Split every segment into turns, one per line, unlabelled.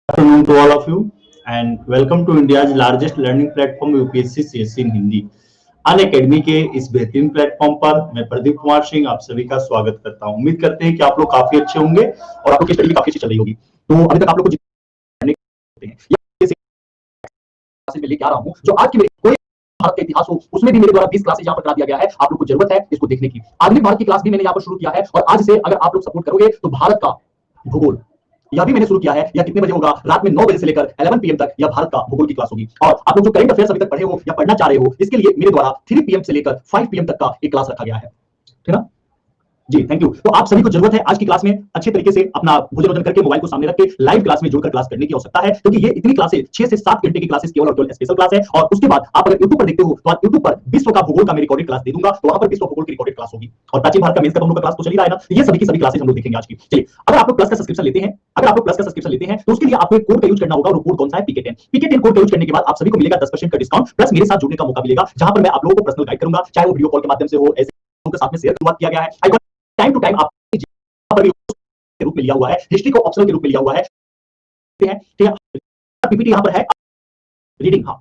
Afternoon to all of you and welcome to India's largest learning platform UPSC CSC in Hindi. Unacademy के इस बेहतरीन platform पर मैं प्रदीप कुमार सिंह आप सभी का स्वागत करता हूं। उम्मीद करते हैं कि आप लोग काफी अच्छे होंगे और आपकी स्टडी भी काफी अच्छी चल रही होगी। तो अभी तक आप लोग को जितने हैं क्लासेस में लेके आ रहा हूं, जो आज की मेरी कोई भारत का इतिहास हो उसमें भी मेरे द्वारा 20 क्लासेस यहाँ पर करा दिया गया है। आप लोग को जरूरत है इसको देखने की। आधुनिक भारत की क्लास भी मैंने यहाँ पर शुरू किया है और आज से अगर आप लोग सपोर्ट करोगे तो भारत का भूगोल यह भी मैंने शुरू किया है। यह कितने बजे होगा? रात में 9 बजे से लेकर 11 पीएम तक यह भारत का भूगोल की क्लास होगी। और आप लोग जो करंट अफेयर्स अभी तक पढ़े हो या पढ़ना चाह रहे हो, इसके लिए मेरे द्वारा 3 पीएम से लेकर 5 पीएम तक का एक क्लास रखा गया है। ठीक है ना जी, थैंक यू। तो आप सभी को जरूरत है आज की क्लास में अच्छे तरीके से अपना भोजन वोजन करके मोबाइल को सामने रख के लाइव क्लास में जुड़कर क्लास करने की आवश्यकता है, क्योंकि ये इतनी क्लासेस 6 से 7 घंटे की क्लासेस केवल और केवल स्पेशल क्लास है। और उसके बाद आप अगर यूट्यूब पर देखते हो तो आप यूट्यूब पर विश्व का भूगोल का मैं रिकॉर्डेड क्लास दे दूंगा, तो वहां पर विश्व भूगोल की रिकॉर्डेड क्लास होगी। और प्राचीन भारत का मेंस का हम लोग का क्लास तो चल ही रहा है ना, ये सभी की सभी क्लासेस हम लोग देखेंगे आज की। चलिए, अगर आप लोग प्लस का सब्सक्रिप्शन लेते हैं तो उसके लिए आपको एक कोड का यूज करना होगा। और कोड कौन सा है? पीके 10। पीके 10 कोड का यूज करने के बाद आप सभी को मिलेगा 10% का डिस्काउंट, प्लस मेरे साथ जुड़ने का मौका मिलेगा, जहां पर मैं आप लोगों को पर्सनल गाइड करूंगा, चाहे वो वीडियो कॉल के माध्यम से हो, ऐसे लोगों के साथ में शेयर शुरुआत किया गया है। टाइम टू टाइम आप के रूप में लिया हुआ है, हिस्ट्री को ऑप्शनल के रूप में लिया हुआ है। ठीक है, पीपीटी यहां पर है रीडिंग। हाँ,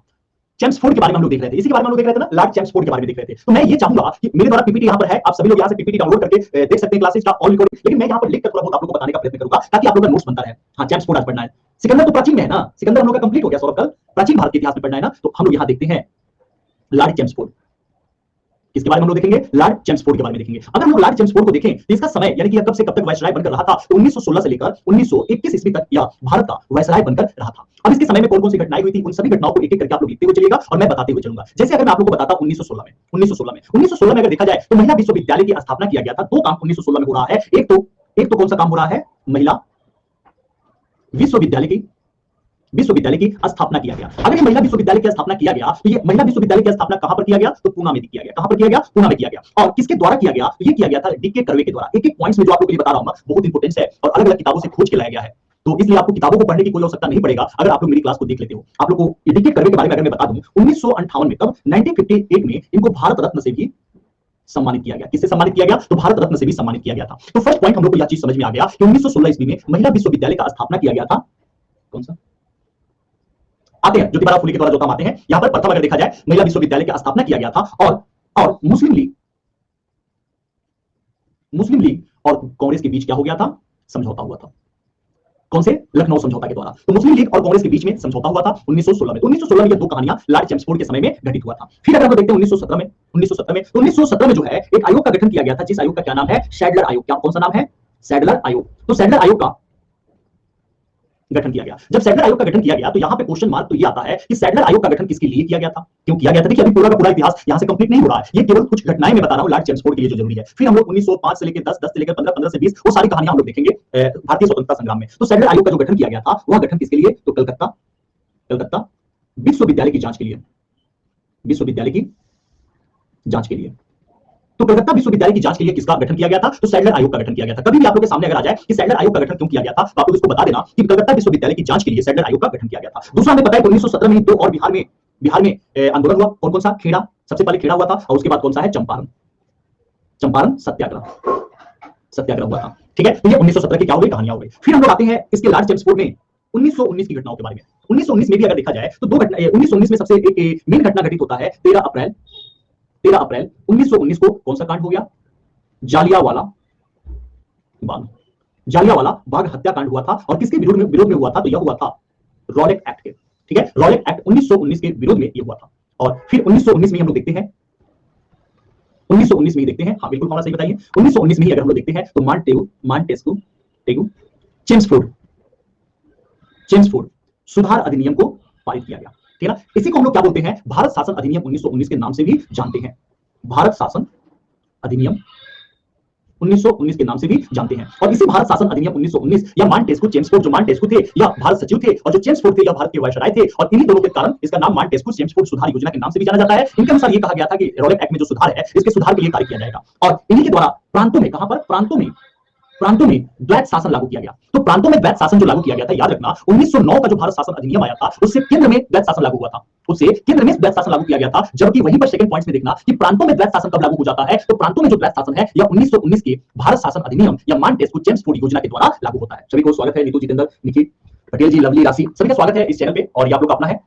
चेम्सफोर्ड के बारे में हम लोग देख रहे थे, इसी के बारे में हम लोग देख रहे थे ना, लॉर्ड चेम्सफोर्ड के बारे में देख रहे थे। तो मैं ये चाहूंगा कि मेरे द्वारा पीपीटी यहां पर है, आप सभी लोग यहां से पीपीटी डाउनलोड करके देख सकते हैं क्लासेस का ऑल रिकॉर्डिंग। लेकिन मैं यहां पर लिख कर थोड़ा बहुत आप लोगों को बताने का प्रयत्न करूंगा ताकि आप लोगों का नोट्स बनता रहे। हाँ, चेम्सफोर्ड आज पढ़ना है। सिकंदर तो प्राचीन में है ना, सिकंदर हम लोग का कंप्लीट हो गया सौरभ कल। प्राचीन भारत के इतिहास में पढ़ना है ना, तो हम लोग यहां देखते हैं लॉर्ड चेम्सफोर्ड। इसके बारे में हम लोग देखेंगे, लॉर्ड चेम्सफोर्ड के बारे में देखेंगे। अगर हम लोग लॉर्ड चेम्सफोर्ड को देखें तो इसका समय यानी कि कब से कब तक वायसराय बनकर रहा था, तो 1916 से लेकर 1921 ईस्वी तक यह भारत का वायसराय बनकर रहा था। अब इसके समय में कौन कौन सी घटनाएं हुई थी, उन सभी घटनाओं को एक एक करके आप लोग लिखते हुए चलिएगा और मैं बताते हुए चलूंगा। जैसे अगर मैं आप लोगों को बताता हूं 1916 में अगर देखा जाए तो महिला विश्वविद्यालय की स्थापना किया गया था। दो काम 1916 में हो रहा है। एक तो कौन सा काम हो रहा है? महिला विश्वविद्यालय की स्थापना किया गया। अगर ये महिला विश्वविद्यालय की स्थापना किया गया तो ये महिला विश्वविद्यालय की स्थापना कहां पर किया गया? तो पूना में किया गया। कहां पर किया गया? पूना में किया गया। और किसके द्वारा किया गया? तो ये किया गया था डीके कर्वे के द्वारा। एक एक पॉइंट्स में जो आप लोगों को बता रहा हूं ना, बहुत इंपॉर्टेंस है और अलग अलग किताबों से खोज के लाया गया है। तो इसलिए आपको किताबों को पढ़ने की कोई आवश्यकता नहीं पड़ेगा अगर आप लोग मेरी क्लास को देख लेते हो। आप लोग को डीके कर्वे के बारे में अगर मैं बता दूं, 1958 में, तब 1958 में इनको भारत रत्न से भी सम्मानित किया गया। किससे सम्मानित किया गया? तो भारत रत्न से भी सम्मानित किया गया था। तो फर्स्ट पॉइंट हम लोग को यह चीज समझ में आ गया कि 1916 ईस्वी में महिला विश्वविद्यालय का स्थापना किया गया था। कौन सा? आते हैं ज्योतिबा फुले के द्वारा जो काम आते हैं यहां पर प्रथम अगर देखा जाए महिला विश्वविद्यालय की स्थापना किया गया था। और मुस्लिम लीग और कांग्रेस के बीच क्या हो गया था? समझौता हुआ था। कौन से? लखनऊ समझौता के द्वारा। तो मुस्लिम लीग और कांग्रेस के बीच में समझौता हुआ था 1916 में। तो 1916 में ये दो कहानियां लॉर्ड चेम्सफोर्ड के समय में घटित हुआ था। फिर अगर हम देखते हैं 1917 में जो है एक आयोग का गठन किया गया था, जिस आयोग का क्या नाम है? सैडलर आयोग। क्या कौन सा नाम है? सैडलर आयोग। तो सैडलर आयोग का गठन किया गया। जब सैडलर आयोग का गठन किया गया तो यहां पे क्वेश्चन मार्क तो ये आता है कि सैडलर आयोग का गठन किसके लिए किया गया था, क्यों किया गया था? देखिए, अभी पूरा का पूरा इतिहास यहां से कंप्लीट नहीं हो रहा है, ये केवल कुछ घटनाएं मैं बता रहा हूं लॉर्ड चेम्सफोर्ड के लिए जो जरूरी है। फिर हम लोग 1905 से लेकर 10, 10 से लेकर 15, 15 से 20 वो सारी कहानियां हम लोग देखेंगे भारतीय स्वतंत्रता संग्राम में। तो सैडलर आयोग का जो गठन किया गया था वह गठन किसके लिए? तो कलकत्ता विश्वविद्यालय की जांच के लिए। विश्वविद्यालय की जांच के लिए। तो कलकत्ता विश्वविद्यालय की जांच के लिए किसका गठन किया गया था? तो सैडलर आयोग का गठन किया गया था। कभी भी आप लोगों के सामने अगर आ जाए कि सैडलर आयोग का गठन क्यों किया गया था, तो आप लोग इसको बता देना कि कलकत्ता विश्वविद्यालय की जांच के लिए सैडलर आयोग का गठन किया गया था। दूसरा हमें पता है 1917 में दो और बिहार में आंदोलन हुआ। कौन सा? खेड़ा। सबसे पहले खेड़ा हुआ था और उसके बाद कौन सा है? चंपारण सत्याग्रह हुआ था। ठीक है, तो ये 1917 की क्या हो गई? कहानियां हो गई। फिर हम लोग आते हैं इसके लॉर्ड चेम्सफोर्ड में 1919 की घटनाओं के बारे में। 1919 में भी अगर देखा जाए तो दो घटना 1919 में सबसे एक मेन घटना घटित होता है 13 अप्रैल 1919 को। कौन सा कांड हो गया? जालियांवाला बाग हत्याकांड हुआ था। और किसके विरोध में हुआ था? तो यह हुआ था रॉलेट एक्ट के। ठीक है, रॉलेट एक्ट 1919 के विरोध में यह हुआ था। और फिर 1919 में हम लोग देखते हैं 1919 में ही देखते हैं। हाँ बिल्कुल मामला सही बताइए। 1919 में ही अगर हम लोग देखते हैं तो मॉन्टेस्क्यू चेम्सफोर्ड सुधार अधिनियम को पारित किया गया। ठीक है ना, इसी को हम लोग क्या बोलते हैं? भारत शासन अधिनियम 1919 के नाम से भी जानते हैं। भारत शासन अधिनियम 1919 के नाम से भी जानते हैं। और इसी भारत शासन अधिनियम 1919 या मॉन्टेस्क्यू चेम्सफोर्ड, जो मॉन्टेस्क्यू थे या भारत सचिव थे और जो चेम्सफोर्ड थे या भारत के वायसराय थे, और इन्हीं दोनों के कारण इसका नाम मॉन्टेस्क्यू चेम्सफोर्ड सुधार योजना के नाम से भी जाना जाता है। इनके अनुसार ये कहा गया था कि रॉलेट एक्ट में जो सुधार है इसके सुधार के लिए कार्य किया जाएगा। और इन्हीं के द्वारा प्रांतों में, कहां पर? प्रांतों में द्वैत शासन लागू किया गया। तो प्रांतों में द्वैत शासन जो लागू किया गया था, याद रखना 1909 का जो भारत शासन अधिनियम आया था उससे केंद्र में द्वैत शासन लागू हुआ था। लागू किया गया था। जबकि वहीं पर सेकंड पॉइंट्स में देखना कि प्रांतों में द्वैत शासन कब लागू हो जाता है, तो प्रांतों में जो द्वैत शासन है या 1919 के भारत शासन अधिनियम या मॉन्टेस्क्यू चेम्सफोर्ड योजना के द्वारा लागू होता है। सभी को स्वागत है, नीतू, जितेंद्र, निखिल। पटेल जी, लवली, राशि, सभी का स्वागत है इस चैनल पे और ये आप लोग का अपना है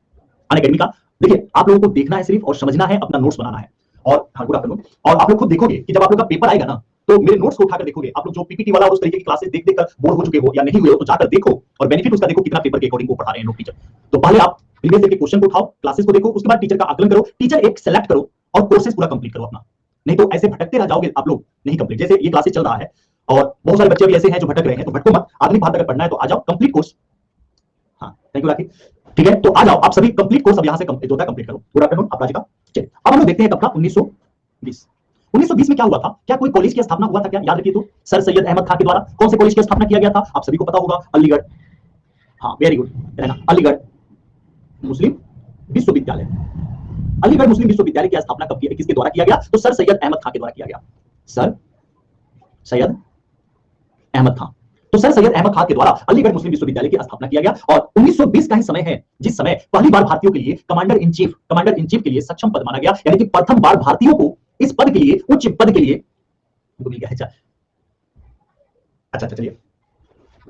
अनअकैडमी का। देखिए, आप लोगों को देखना है सिर्फ और समझना है, अपना नोट्स बनाना है। और हाँ, गुड आफ्टरनून। और आप लोग खुद देखोगे कि जब आप लोग का पेपर आएगा ना, तो मेरे नोट्स को उठाकर देखोगे। आप लोग जो पीपीटी वाला और उस तरीके की क्लासेस देख देखकर बोर हो चुके हो या नहीं हुए हो, तो जाकर देखो और बेनिफिट उसका देखो, कितना पेपर के अकॉर्डिंग वो पढ़ा रहे हैं लोग टीचर। तो पहले आप प्रीवियस ईयर के क्वेश्चन को उठाओ, क्लासेस को देखो, उसके बाद टीचर का आकलन करो, टीचर एक सेलेक्ट करो और कोर्सेज पूरा कंप्लीट करो अपना। नहीं तो ऐसे भटकते रह जाओगे आप लोग, नहीं कंप्लीट। जैसे ये क्लासेस चल रहा है और बहुत सारे बच्चे भी ऐसे हैं जो भटक रहे हैं, तो भटको मत। आधुनिक भारत अगर पढ़ना है तो आ जाओ, कंप्लीट कोर्स। हाँ, थैंक यू राखी। ठीक है, तो आ जाओ आप सभी, कंप्लीट कोर्स अब यहाँ से जो होता है कंप्लीट करो। गुड आफ्टरनून आप राजी का। चलिए अब हम लोग देखते हैं कब का 1920। 1920 में क्या हुआ था? क्या कोई कॉलेज की स्थापना हुआ था क्या? याद रखिए तो, सर सैयद अहमद खान के द्वारा कौन से कॉलेज की स्थापना किया गया था? आप सभी को पता होगा, अलीगढ़। हाँ, वेरी गुड, है ना, अलीगढ़ मुस्लिम विश्वविद्यालय। अलीगढ़ मुस्लिम विश्वविद्यालय की स्थापना कब की, किसके द्वारा किया गया? तो सर सैयद अहमद खान के द्वारा किया गया। सर सैयद अहमद खान। तो सर सैयद अहमद खान के द्वारा अलीगढ़ मुस्लिम विश्वविद्यालय की स्थापना किया गया। और 1920 का ही समय है जिस समय पहली बार भारतीयों के लिए कमांडर इन चीफ के लिए सक्षम पद माना गया, यानी कि प्रथम बार भारतीयों को इस पद के लिए, उच्च पद के लिए मिल गया है। अच्छा, चलिए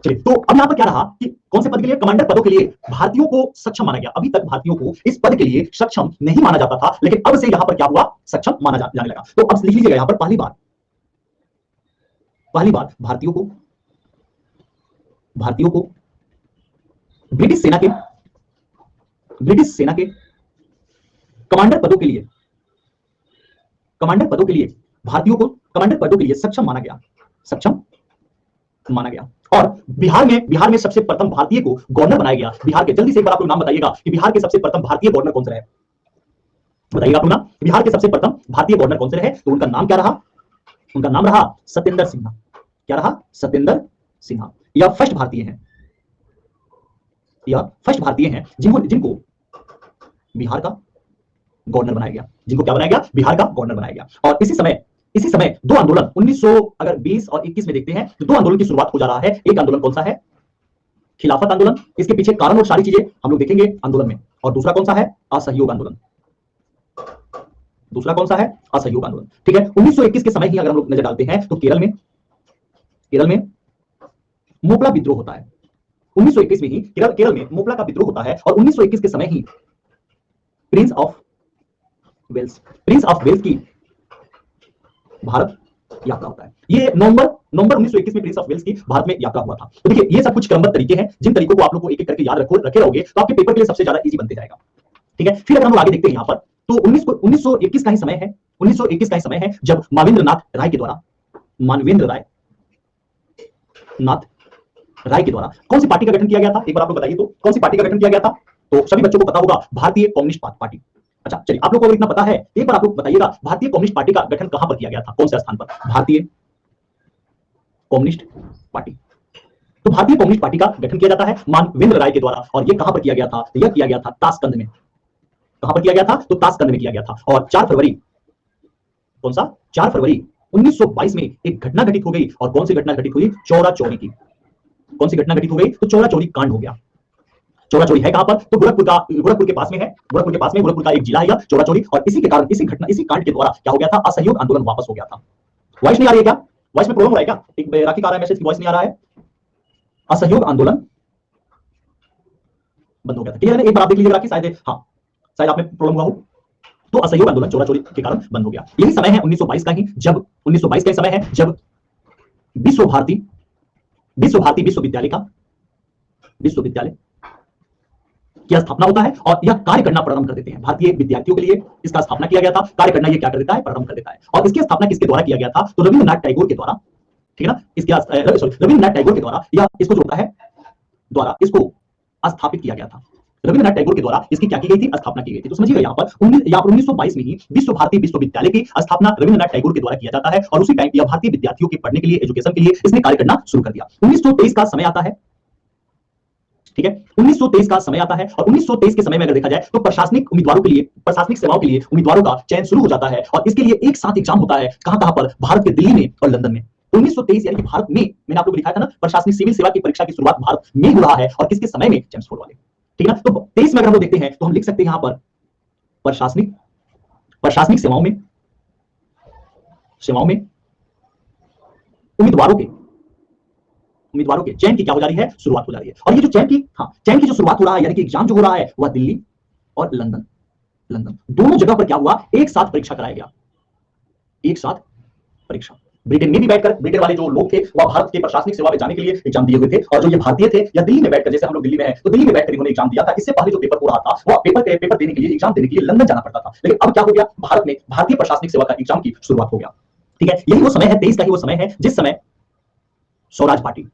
चलिए, तो अब यहां पर क्या रहा कि कौन से पद के लिए? कमांडर पदों के लिए भारतीयों को सक्षम माना गया। अभी तक भारतीयों को इस पद के लिए सक्षम नहीं माना जाता था, लेकिन अब से यहां पर क्या हुआ? सक्षम माना जाने लगा। तो अब लिख लीजिएगा यहां पर, पहली बार भारतीयों को ब्रिटिश सेना के कमांडर पदों के लिए भारतीयों को कमांडर पदों के लिए सक्षम माना गया। और बिहार में सबसे प्रथम भारतीय को गवर्नर बनाया गया। बिहार के, जल्दी से एक बार आप लोग नाम बताइएगा कि बिहार के सबसे प्रथम भारतीय गवर्नर कौन से रहे? बताइएगा आप लोग ना, बिहार के सबसे प्रथम भारतीय गवर्नर कौन से रहे? तो उनका नाम क्या रहा? उनका नाम रहा सत्येंद्र सिन्हा। क्या रहा? सत्येंद्र सिन्हा। यह फर्स्ट भारतीय हैं जिनको बिहार का गवर्नर बनाया गया। जिनको क्या बनाया गया? बिहार का गवर्नर बनाया गया। और इसी समय दो आंदोलन 1920 और 21 में देखते हैं तो दो आंदोलन की शुरुआत हो जा रहा है। एक आंदोलन कौन सा है? खिलाफत आंदोलन। इसके पीछे कारण और सारी चीजें हम लोग देखेंगे आंदोलन में। और दूसरा कौन सा है? असहयोग आंदोलन। ठीक है, 1921 के समय ही अगर हम लोग नजर डालते हैं तो केरल में मोपला विद्रोह होता है। 1921 में ही केरल में मोपला का विद्रोह होता है। और 1921 के समय ही प्रिंस ऑफ वेल्स की भारत यात्रा होता है। ये नवंबर 1921 में प्रिंस ऑफ वेल्स की भारत में यात्रा हुआ था। तो देखिए, ये सब कुछ क्रमबद्ध तरीके हैं, जिन तरीकों को आप लोग को एक एक करके याद रखे रहोगे तो आपके पेपर के लिए सबसे ज्यादा इजी बनते जाएगा। ठीक है, फिर अगर हम आगे देखते हैं यहाँ पर, तो 1921 का ही समय है जब मावेंद्र नाथ राय के द्वारा कौन सी पार्टी का गठन किया गया था? एक बार आप लोग बताइए तो, कौन सी पार्टी का गठन किया गया था? तो सभी बच्चों को पता होगा, भारतीय कम्युनिस्ट पार्टी। अच्छा, चलिए, आप लोगों को इतना पता है, एक बार आप लोग बताइएगा, भारतीय कम्युनिस्ट पार्टी का गठन कहां पर किया गया था? कौन से स्थान पर? भारतीय कम्युनिस्ट पार्टी। तो भारतीय कम्युनिस्ट पार्टी का गठन किया जाता है मानवेंद्र राय के द्वारा। और यह कहां पर किया गया था? यह किया गया था ताशकंद में। कहां पर किया गया था? तो ताशकंद में किया गया था। और 4 फरवरी 1922 में एक घटना घटित हो गई। और कौन सी घटना घटित हुई? चौरा चौरी की। कौन सी घटना घटित हो गई? तो चौरा चौरी कांड हो गया। चौरा चौरी है कहां पर? तो गोरखपुर के पास में है। गोरखपुर का एक जिला है चौरा चौरी। और इसी के कारण, इसी कांड के द्वारा क्या हो गया था? असहयोग आंदोलन वापस हो गया था। वॉइस नहीं आ रही है क्या? वॉइस में प्रॉब्लम हो रहा है क्या? एक राखी का आ रहा है मैसेज की वॉइस नहीं आ रहा है। असहयोग आंदोलन बंद हो गया था। क्लियर है? एक बार आप देख लीजिए राखी, शायद आप में प्रॉब्लम हुआ हो। तो असहयोग आंदोलन चौरा चौरी के कारण बंद हो गया। यही समय है 1922 का ही, जब 1922 का समय है जब विश्व भारती विश्वविद्यालय की स्थापना होता है। और यह कार्य करना प्रारंभ कर देते हैं। भारतीय विद्यार्थियों के लिए इसका स्थापना किया गया था। कार्य करना यह क्या कर देता है? प्रारंभ कर देता है। और इसकी स्थापना किसके द्वारा किया गया था? तो रविंद्रनाथ टैगोर के द्वारा। ठीक है ना, रविंद्रनाथ टैगोर के द्वारा यह इसको जो होता है द्वारा इसको स्थापित किया गया था। रविंद्रनाथ टैगोर के द्वारा इसकी क्या की गई थी? स्थापना की गई थी। तो समझिएगा यहाँ पर 1922 में ही विश्व भारती विश्वविद्यालय की स्थापना रविंद्रनाथ टैगोर के द्वारा किया जाता है। और उसी टाइम यह भारतीय विद्यार्थियों के पढ़ने के लिए, एजुकेशन के लिए इसने कार्य करना शुरू कर दिया। 1923 का समय आता है। ठीक है, 1923 का समय आता है। और 1923 के समय में अगर देखा जाए तो प्रशासनिक सेवाओं के लिए उम्मीदवारों का चयन शुरू हो जाता है। और इसके लिए एक साथ एग्जाम होता है। कहां पर? भारत के दिल्ली में और लंदन में। 1923 यानी कि भारत में, मैंने आप लोगों को दिखाया था ना, प्रशासनिक सिविल सेवा की परीक्षा की शुरुआत भारत में हो रहा है। और किसके समय में? जेम्स फोर्ड वाले। ठीक है ना, तो 23 में अगर हम लोग देखते हैं तो हम लिख सकते हैं यहां पर प्रशासनिक सेवाओं में उम्मीदवारों के उम्मीदवारों के चयन की क्या हो जा रही है, शुरुआत हो जा रही है। और ये जो चयन की जो शुरुआत हो रहा है, यानी कि एग्जाम जो हो रहा है वह दिल्ली और लंदन लंदन दोनों जगह पर क्या हुआ, एक साथ परीक्षा कराया गया, एक साथ परीक्षा। ब्रिटेन में भी बैठकर ब्रिटेन वाले जो लोग थे वह भारत के प्रशासनिक सेवा में जाने के लिए एग्जाम दिए हुए थे, और जो ये भारतीय थे या दिल्ली में बैठकर, जैसे हम लोग दिल्ली में हैं तो दिल्ली में बैठकर इन्होंने एग्जाम दिया था। इससे पहले जो पेपर हो रहा था वह पेपर देने के लिए, एग्जाम देने के लिए लंदन जाना पड़ता था। लेकिन अब क्या हो गया, भारत में भारतीय प्रशासनिक सेवा का एग्जाम की शुरुआत हो गया। ठीक है, यही वो समय है, 23 का ही वो समय है जिस समय स्वराज पार्टी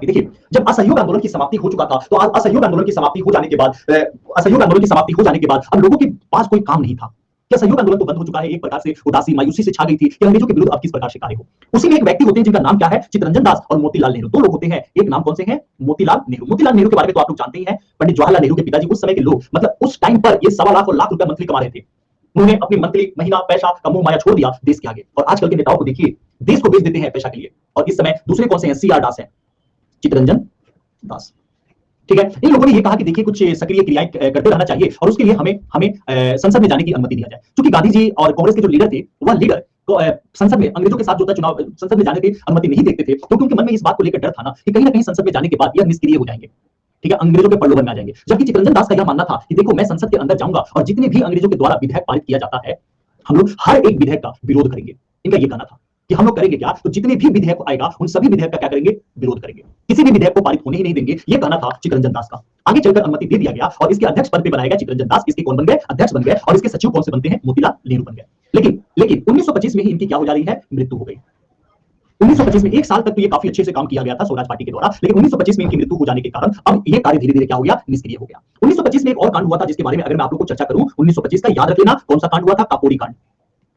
देखिए, जब असहयोग आंदोलन की समाप्ति हो चुका था, तो असहयोग आंदोलन की समाप्ति हो जाने के बाद अब लोगों के पास कोई काम नहीं था कि असहयोग आंदोलन तो बंद हो चुका है, एक प्रकार से उदासी मायूसी से छा गई थी कि अंग्रेजों के विरुद्ध अब किस प्रकार से कार्य हो। उसी में एक व्यक्ति होते हैं जिनका नाम क्या है, चित्तरंजन दास और मोतीलाल नेहरू, दो लोग होते हैं। एक नाम कौन से हैं, मोतीलाल नेहरू के बारे में तो आप लोग जानते ही हैं। पंडित जवाहरलाल नेहरू के पिताजी उस समय के लोग, मतलब उस टाइम पर ये 1.25 लाख और लाख रुपए मंथली कमा रहे थे। उन्होंने अपनी मंथली महीना पैसा का मोह माया छोड़ दिया देश के आगे। और आजकल के नेताओं को देखिए, देश को बेच देते हैं पैसा के लिए। और इस समय दूसरे कौन से हैं, CR दास हैं, चित्तरंजन दास। ठीक है, इन लोगों ने ये कहा कि देखिए कुछ सक्रिय क्रियाएं करते रहना चाहिए और उसके लिए हमें संसद में जाने की अनुमति दिया जाए। क्योंकि गांधी जी और कांग्रेस के जो लीडर थे, वह लीडर को संसद में अंग्रेजों के साथ जो था चुनाव, संसद में जाने की अनुमति नहीं देखते थे, क्योंकि उनके मन में इस बात को लेकर डर था ना कि कहीं ना कहीं संसद में जाने के बाद यह निष्क्रिय हो जाएंगे। ठीक है, अंग्रेजों के प्रलोभन में आ जाएंगे। जबकि चित्तरंजन दास का यह मानना था कि देखो, मैं संसद के अंदर जाऊंगा और जितने भी अंग्रेजों के द्वारा विधेयक पारित किया जाता है, हम लोग हर एक विधेयक का विरोध करेंगे। इनका यह कहना था कि हम लोग करेंगे क्या, तो जितने भी विधेयक आएगा उन सभी विधेयक का क्या करेंगे, विरोध करेंगे, किसी भी विधेयक को पारित होने ही नहीं देंगे। यह कहना था चित्तरंजन दास का। आगे चलकर अनुमति दे दिया गया और इसके अध्यक्ष पद पे बनाया गया चित्तरंजन दास। इसके कौन बन गए, अध्यक्ष बन गए। और इसके सचिव कौन से बनते हैं, मोतीलाल नेहरू बन गए। लेकिन 1925 में ही इनकी क्या हो जा रही है, मृत्यु हो गई। 1925 में, एक साल तक तो ये काफी अच्छे से काम किया गया था स्वराज पार्टी के द्वारा, लेकिन 1925 में इनकी मृत्यु हो जाने के कारण अब ये कार्य धीरे धीरे क्या हो गया, निष्क्रिय हो गया। 1925 में एक और कांड हुआ था जिसके बारे में अगर मैं आप लोगों को चर्चा करूं, 1925 का याद रख लेना, कौन सा कांड हुआ था, काकोरी कांड।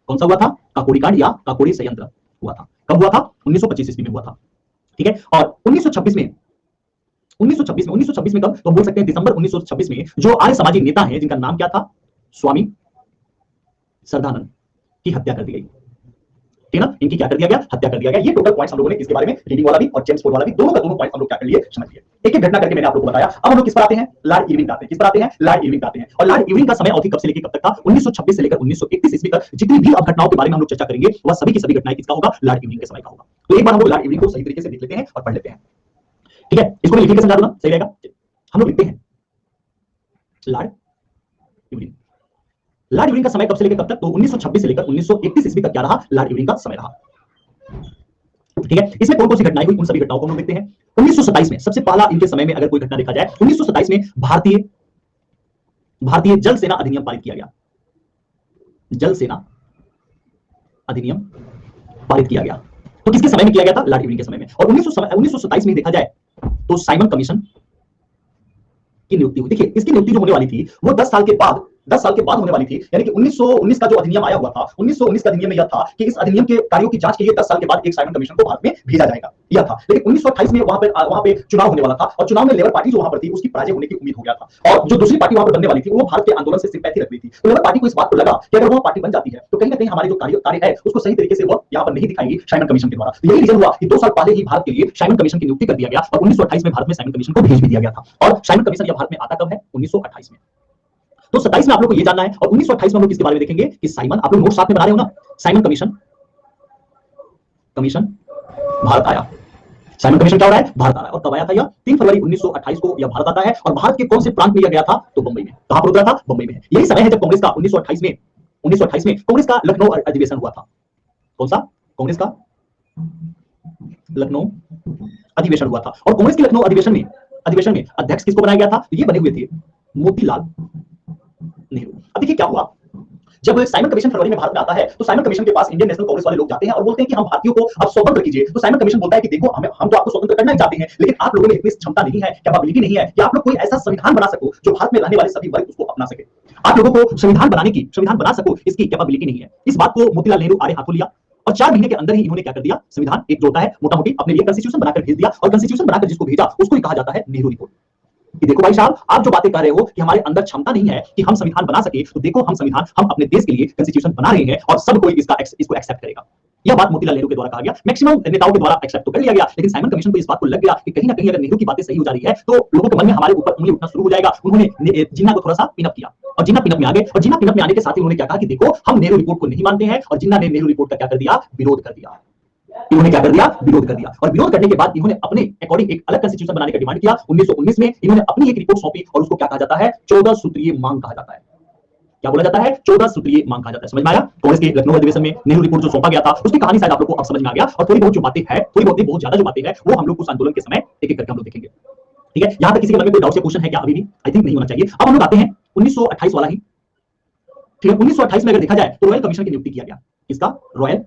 कौन सा हुआ था, काकोरी कांड या काकोरी संयंत्र हुआ था। कब हुआ था, 1925 ईस्वी में हुआ था। ठीक है, और 1926 में कब, तो बोल सकते हैं दिसंबर 1926 में जो आर्य समाजी नेता हैं जिनका नाम क्या था, स्वामी श्रद्धानंद, की हत्या कर दी गई। ठीक है ना, इनकी क्या कर दिया गया, हत्या कर दिया गया। ये टोटल पॉइंट्स हम लोगों ने इसके बारे में, रीडिंग वाला भी और जेम्स फोर्ड वाला भी, दोनों का दोनों पॉइंट्स हम लोग क्या कर लिए, समझ लिए। एक एक घटना करके मैंने आप लोगों को बताया। अब हम लोग किस पर आते हैं, लॉर्ड इरविन आते हैं। किस पर आते हैं, लॉर्ड इरविन आते हैं। और लॉर्ड इरविन का समय अवधि कब से लेकर कब तक था, 1926 से लेकर 1931 ईस्वी तक। जितनी भी अब घटनाओं के बारे में हम लोग चर्चा करेंगे वह सभी की सभी घटनाएं किसका होगा, लॉर्ड इरविन के समय का होगा। तो एक बार हम लोग लॉर्ड इरविन को सही तरीके से देख लेते हैं और पढ़ लेते हैं। ठीक है, इसको मैं लिख के समझा दूंगा, सही रहेगा। हम लोग लिखते हैं लॉर्ड इरविन। लॉर्ड इरविन का समय कब से लेकर कब तक, तो 1926 से लेकर 1931 ईस्वी तक क्या रहा, लॉर्ड इरविन का समय रहा। ठीक है, इसमें कौन कौन सी घटनाएं हुई, उन सभी घटनाओं को हम लोग देखते हैं। 1927 में सबसे पहला इनके समय में अगर कोई घटना देखा जाए, 1927 में भारतीय जल सेना अधिनियम पारित किया गया। जल सेना अधिनियम पारित किया गया, तो किसके समय में किया गया था, लॉर्ड इरविन के समय में। और 1927 में देखा जाए तो साइमन कमीशन की नियुक्ति हुई। देखिए, इसकी नियुक्ति जो होने वाली थी वो 10 साल के बाद होने वाली थी। यानी कि 1919 का जो अधिनियम आया हुआ था, 1919 का अधिनियम में यह था कि इस अधिनियम के कार्यों की जांच के लिए 10 साल के बाद एक साइमन कमीशन को भारत में भेजा जाएगा, यह था। लेकिन 1928 में वहां पे चुनाव होने वाला था और चुनाव में लेबर पार्टी जो वहां पर थी उसकी पराजय होने की उम्मीद हो गया था। और जो दूसरी पार्टी वहां पर बनने वाली थी वो भारत के आंदोलन से सिंपैथी रख रही थी। तो लेबर पार्टी को इस बात को लगा कि अगर वो पार्टी बन जाती है तो कहीं ना कहीं हमारे जो कार्य है उसको सही तरीके से वो यहाँ पर नहीं दिखाएगी साइमन कमीशन के द्वारा। तो यही रीजन हुआ कि 2 साल पहले ही भारत के लिए साइमन कमीशन की नियुक्ति कर दिया गया और 1928 में भारत में साइमन कमीशन को भेज भी दिया गया था। और साइमन कमीशन यह भारत में आता कब है, 1928 में। तो 27 में आप लोग को ये जानना है। और 1928 में हम लोग किसके बारे में देखेंगे कि साइमन, आप लोग नोट साथ में बना रहे हो ना, साइमन कमीशन भारत आया। साइमन कमीशन क्या हो रहा है, भारत आ रहा है। और कब आया था यह, 3 फरवरी 1928 को यह भारत आता है। और भारत के कौन से प्रांत में यह गया था, तो बंबई में। कहां पर उतरा था, बंबई में। यही समय है जब कांग्रेस का 1928 में कांग्रेस का लखनऊ अधिवेशन हुआ था। कौन सा, कांग्रेस का लखनऊ अधिवेशन हुआ था। और कांग्रेस के लखनऊ अधिवेशन में अध्यक्ष किसको बनाया गया था, ये बने हुए थे मोतीलाल नेहरू। अब देखिए क्या हुआ, जब साइमन कमीशन फरवरी में भारत में आता है तो साइमन कमीशन के पास इंडियन नेशनल कांग्रेस वाले लोग जाते हैं और बोलते हैं कि हम भारतीयों को अब स्वतंत्र कीजिए। तो साइमन कमीशन बोलता है कि देखो, हम तो आपको स्वतंत्र करना ही चाहते हैं, लेकिन आप लोगों में इतनी क्षमता नहीं है, कैपेबिलिटी नहीं है कि आप लोग कोई ऐसा संविधान बना सको जो भारत में रहने वाले सभी वर्ग उसको अपना सके। आप लोगों को संविधान बना सको, इसकी कैपेबिलिटी नहीं है। इस बात को मोतीलाल नेहरू आड़े हाथों लिया और 4 महीने के अंदर ही इन्होंने क्या कर दिया, संविधान एक जो होता है मोटा मोटी अपने लिए कॉन्स्टिट्यूशन बनाकर भेज दिया। और कॉन्स्टिट्यूशन बनाकर जिसको भेजा उसको ही कहा जाता है नेहरू रिपोर्ट। कि देखो भाई साहब, आप जो बातें कर रहे हो कि हमारे अंदर क्षमता नहीं है कि हम संविधान बना सके, तो देखो हम अपने देश के लिए कॉन्स्टिट्यूशन बना रहे हैं और सब कोई इसको एक्सेप्ट करेगा। यह बात मोतीलाल नेहरू के द्वारा कहा गया। मैक्सिमम नेताओं के द्वारा एक्सेप्ट तो कर लिया गया, लेकिन साइमन कमीशन को इस बात को लग गया कि कहीं ना कहीं अगर नेहरू की बातें सही हो जा रही है तो लोगों के मन में हमारे ऊपर उंगली उठना शुरू हो जाएगा। उन्होंने जिन्ना को थोड़ा सा पिनअप किया और जिन्ना पिनअप में आ गए। और जिन्ना पिनअप में आने के साथ ही उन्होंने क्या कहा कि देखो, हम नेहरू रिपोर्ट को नहीं मानते हैं। और जिन्ना ने नेहरू रिपोर्ट का क्या कर दिया, विरोध कर दिया। इन्होंने क्या कर दिया, विरोध कर दिया, और विरोध करने के बाद इन्होंने अपने अकॉर्डिंग एक अलग कॉन्स्टिट्यूशन बनाने का डिमांड किया। 1919 में इन्होंने अपनी एक रिपोर्ट सौंपी और उसको क्या कहा जाता है, 14 सूत्रीय मांग कहा जाता है। क्या बोला जाता है, 14 सूत्रीय मांग कहा जाता है। समझ में आया? कांग्रेस के लखनऊ अधिवेशन में नेहरू रिपोर्ट जो सौंपा गया था उसकी कहानी शायद आप लोग को अब समझ में आ गया, और थोड़ी बहुत जो बातें हैं, थोड़ी बहुत ज्यादा जो बातें हैं वो हम लोग उस आंदोलन के समय एक एक करके हम लोग देखेंगे। ठीक है, यहां तक किसी के मन में कोई डाउट या क्वेश्चन है क्या? अभी भी आई थिंक नहीं होना चाहिए। अब हम लोग आते हैं 1928 वाला ही। ठीक है, 1928 में अगर देखा जाए तो रॉयल कमीशन की नियुक्ति किया गया। किसका? रॉयल।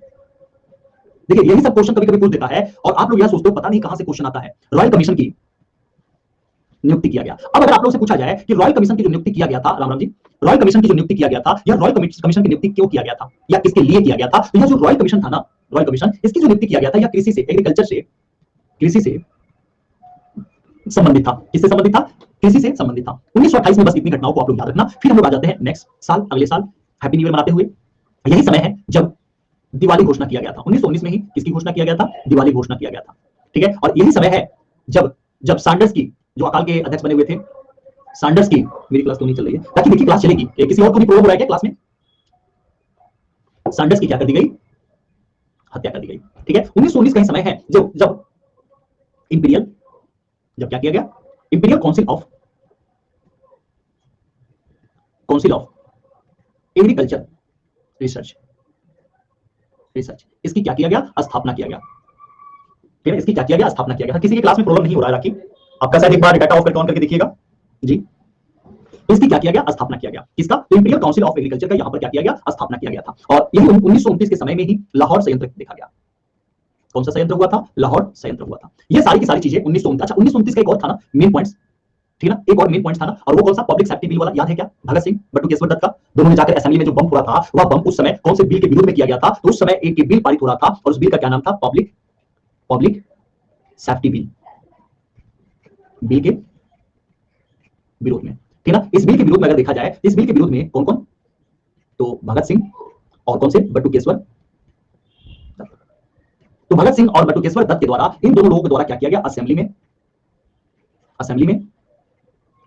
देखिए यही सब क्वेश्चन कभी कभी पूछ देता है और आप लोग यह सोचते हो पता नहीं कहां से क्वेश्चन आता है। रॉयल कमीशन की नियुक्ति किया गया। अब अगर आप लोगों से पूछा जाए कि रॉयल कमीशन की जो नियुक्ति किया गया था, राम राम जी, रॉयल कमीशन की जो नियुक्ति किया गया था, या रॉयल कमीशन की नियुक्ति क्यों किया गया था या किसके लिए किया गया था, तो यह जो रॉयल कमीशन था ना, रॉयल कमीशन, इसकी जो नियुक्ति किया गया था यह कृषि से, एग्रीकल्चर से, कृषि से संबंधित था। किससे संबंधित था? कृषि से संबंधित था। 1928 में बस इतनी घटनाओं को आप लोग याद रखना। फिर हम लोग आ जाते हैं नेक्स्ट साल, अगले साल हैप्पी न्यू ईयर मनाते हुए। यही समय है जब दिवाली घोषणा किया गया था। 1919 में ही किसकी घोषणा किया गया था? दिवाली घोषणा किया गया था। ठीक है, और यही समय है जब जब सैंडर्स की, जो अकाल के अध्यक्ष बने हुए थे, सैंडर्स की, मेरी क्लास तो नहीं चल रही है ताकि देखिए क्लास चलेगी, किसी और को भी प्रॉब्लम हो रहा है क्या क्लास में? सैंडर्स की क्या कर दी गई? हत्या कर दी गई। ठीक है, 1919 का ही समय है जब जब इंपीरियल, जब क्या किया गया, imperial council of agriculture research इसकी क्या किया गया? स्थापना किया गया। ठीक है, इसकी क्या किया गया? स्थापना किया गया। किसी की क्लास में प्रॉब्लम नहीं हो रहा है राखी? आपका शायद एक बार डाटा ऑफ करके ऑन करके देखिएगा जी। तो इसकी क्या किया गया? स्थापना किया गया। किसका? इंपीरियल काउंसिल ऑफ एग्रीकल्चर का यहां पर क्या किया गया? स्थापना किया गया था। और यही 1929 के समय में ही लाहौर संयंत्र देखा गया। कौन सा संयंत्र हुआ था? लाहौर संयंत्र हुआ था। ये सारी की सारी चीजें 1929। अच्छा, 1929 का एक और था ना मेन पॉइंट्स, ठीक ना, एक और मेन पॉइंट था ना, और वो कौन सा? पब्लिक सेफ्टी बिल वाला, याद है क्या? भगत सिंह बटुकेश्वर दत्त का, दोनों ने जाकर असेंबली में जो बम फोड़ा था, वह बम उस समय कौन से बिल के विरोध में किया गया था? तो उस समय एक बिल पारित हो रहा था और उस बिल का क्या नाम था? पब्लिक सेफ्टी बिल, बिल के विरोध में। ठीक ना, इस बिल के विरोध में अगर देखा जाए, इस बिल के विरोध में कौन कौन? तो भगत सिंह और कौन से? बटुकेश्वर दत्त। तो भगत सिंह और बटुकेश्वर दत्त के द्वारा, इन दोनों लोगों के द्वारा क्या किया गया? असेंबली में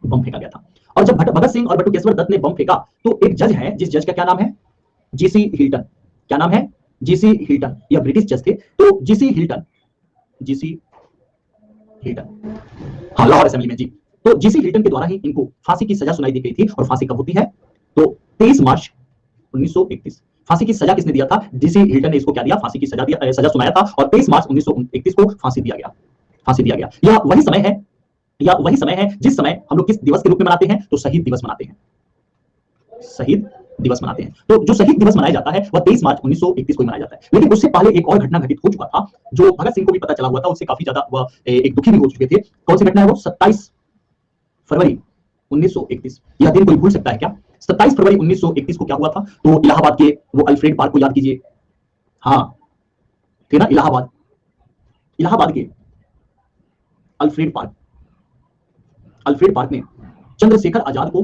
बम फेंका गया था। और जब भगत सिंह और बटुकेश्वर दत्त ने बम फेंका तो एक जज है, जिस जज का क्या नाम है? GC Hilton. क्या नाम है? GC Hilton. यह ब्रिटिश जज थे। तो जीसी हिल्टन, हाँ, लाहौर असेंबली में जी। तो जीसी हिल्टन के द्वारा ही इनको फांसी की सजा सुनाई दी गई थी। और फांसी कब होती है? तो 23 मार्च 1931। फांसी की सजा किसने दिया था? जीसी हिल्टन ने इसको क्या दिया? फांसी की सजा सुनाया था और 23 मार्च 1931 को फांसी दिया गया। यह वही समय है जिस समय हम लोग किस दिवस के रूप में मनाते हैं? तो शहीद दिवस मनाते हैं। तो जो शहीद दिवस मनाया जाता है वह 23 मार्च 1931 को मनाया जाता है। लेकिन उससे पहले एक और घटना घटित हो चुका था जो भगत सिंह को भी पता चला हुआ था, उससे काफी ज्यादा वह एक दुखी भी हो चुके थे। कौन सी घटना है वो? 27 फरवरी 1931। यह दिन कोई भूल सकता है क्या? 27 फरवरी 1931 को क्या हुआ था? तो इलाहाबाद के वो अल्फ्रेड पार्क को याद कीजिए। हाँ, ठीक ना, इलाहाबाद के अल्फ्रेड पार्क में चंद्रशेखर आजाद को